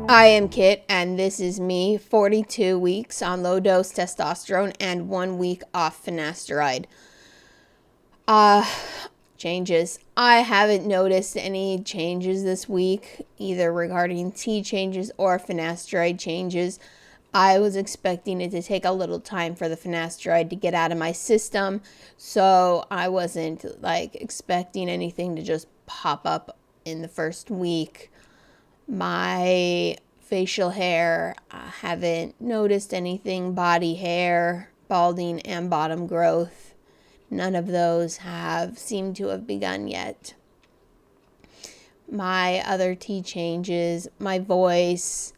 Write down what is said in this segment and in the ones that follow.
I am Kit, and this is me, 42 weeks on low-dose testosterone and 1 week off finasteride. Changes. I haven't noticed any changes this week, either regarding T changes or finasteride changes. I was expecting it to take a little time for the finasteride to get out of my system, so I wasn't expecting anything to just pop up in the first week. My facial hair, I haven't noticed anything. Body hair, balding, and bottom growth, none of those have seemed to have begun yet. My other T changes, my voice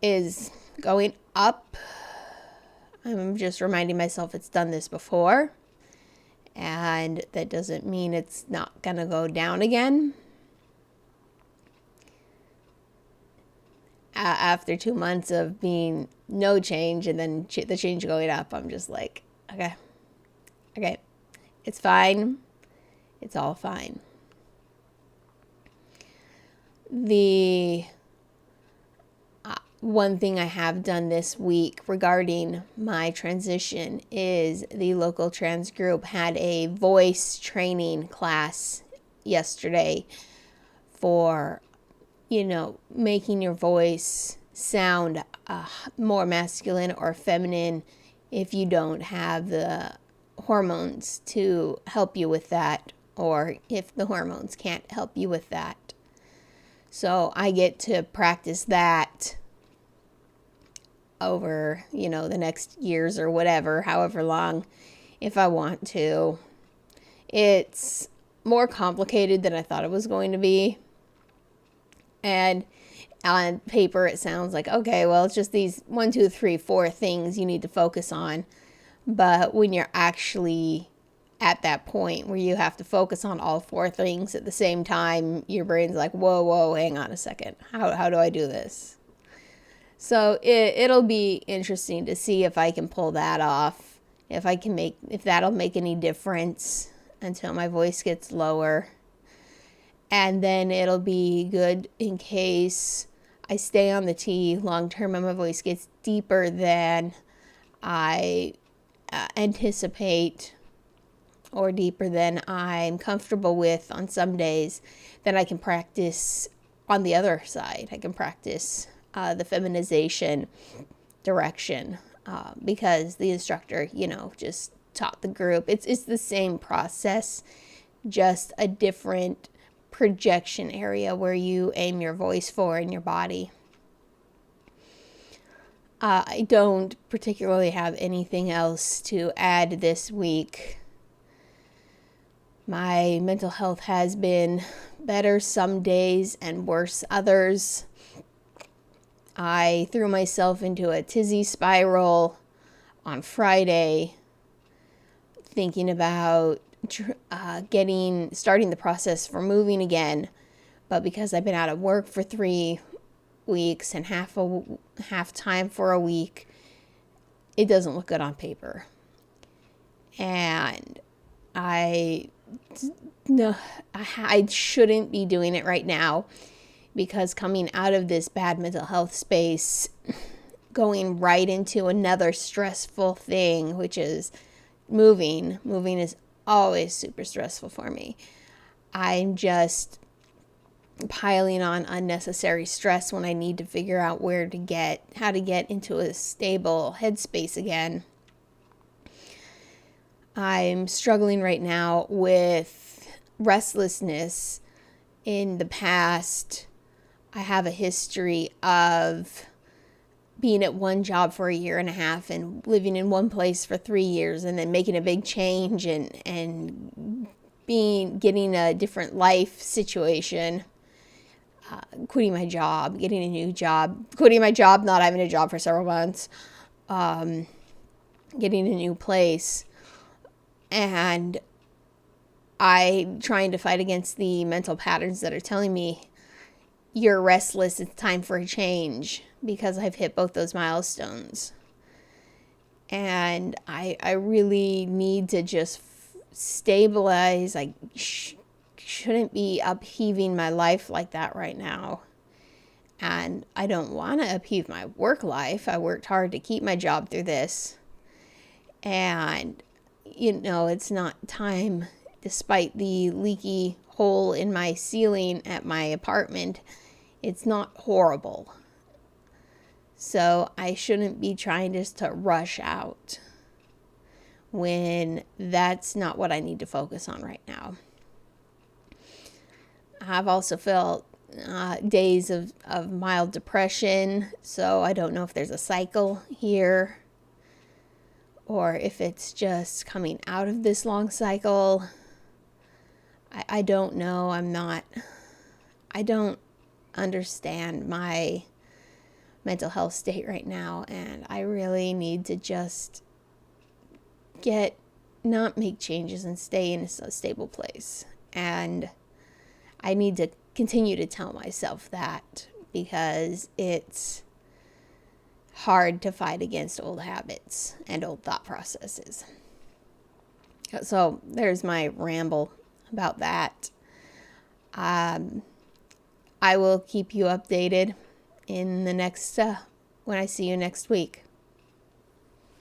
is going up. I'm just reminding myself it's done this before, and that doesn't mean it's not gonna go down again. After 2 months of being no change and then the change going up, I'm just like, okay, it's fine. It's all fine. The one thing I have done this week regarding my transition is the local trans group had a voice training class yesterday for making your voice sound more masculine or feminine if you don't have the hormones to help you with that, or if the hormones can't help you with that. So I get to practice that over, the next years or whatever, however long, if I want to. It's more complicated than I thought it was going to be. And on paper, it sounds like, okay, well, it's just these 1, 2, 3, 4 things you need to focus on. But when you're actually at that point where you have to focus on all 4 things at the same time, your brain's like, whoa, hang on a second. How do I do this? So it'll be interesting to see if I can pull that off, if that'll make any difference until my voice gets lower. And then it'll be good in case I stay on the T long term and my voice gets deeper than I anticipate, or deeper than I'm comfortable with on some days. Then I can practice on the other side. I can practice the feminization direction because the instructor, just taught the group. It's the same process, just a different projection area where you aim your voice for in your body. I don't particularly have anything else to add this week. My mental health has been better some days and worse others. I threw myself into a tizzy spiral on Friday, thinking about starting the process for moving again, but because I've been out of work for 3 weeks and half time for a week, it doesn't look good on paper. And I shouldn't be doing it right now, because coming out of this bad mental health space, going right into another stressful thing, which is moving is always super stressful for me. I'm just piling on unnecessary stress when I need to figure out how to get into a stable headspace again. I'm struggling right now with restlessness. In the past, I have a history of being at one job for 1.5 years and living in one place for 3 years, and then making a big change and getting a different life situation, quitting my job, getting a new job, quitting my job, not having a job for several months, getting a new place, and I trying to fight against the mental patterns that are telling me, you're restless, it's time for a change, because I've hit both those milestones. And I really need to just stabilize. I shouldn't be upheaving my life like that right now. And I don't want to upheave my work life. I worked hard to keep my job through this. And, it's not time, despite the leaky hole in my ceiling at my apartment, it's not horrible. So I shouldn't be trying just to rush out when that's not what I need to focus on right now. I've also felt days of mild depression, so I don't know if there's a cycle here or if it's just coming out of this long cycle. I don't know. I don't understand my mental health state right now, and I really need to just not make changes and stay in a stable place. And I need to continue to tell myself that, because it's hard to fight against old habits and old thought processes. So there's my ramble about that. I will keep you updated in the next when I see you next week.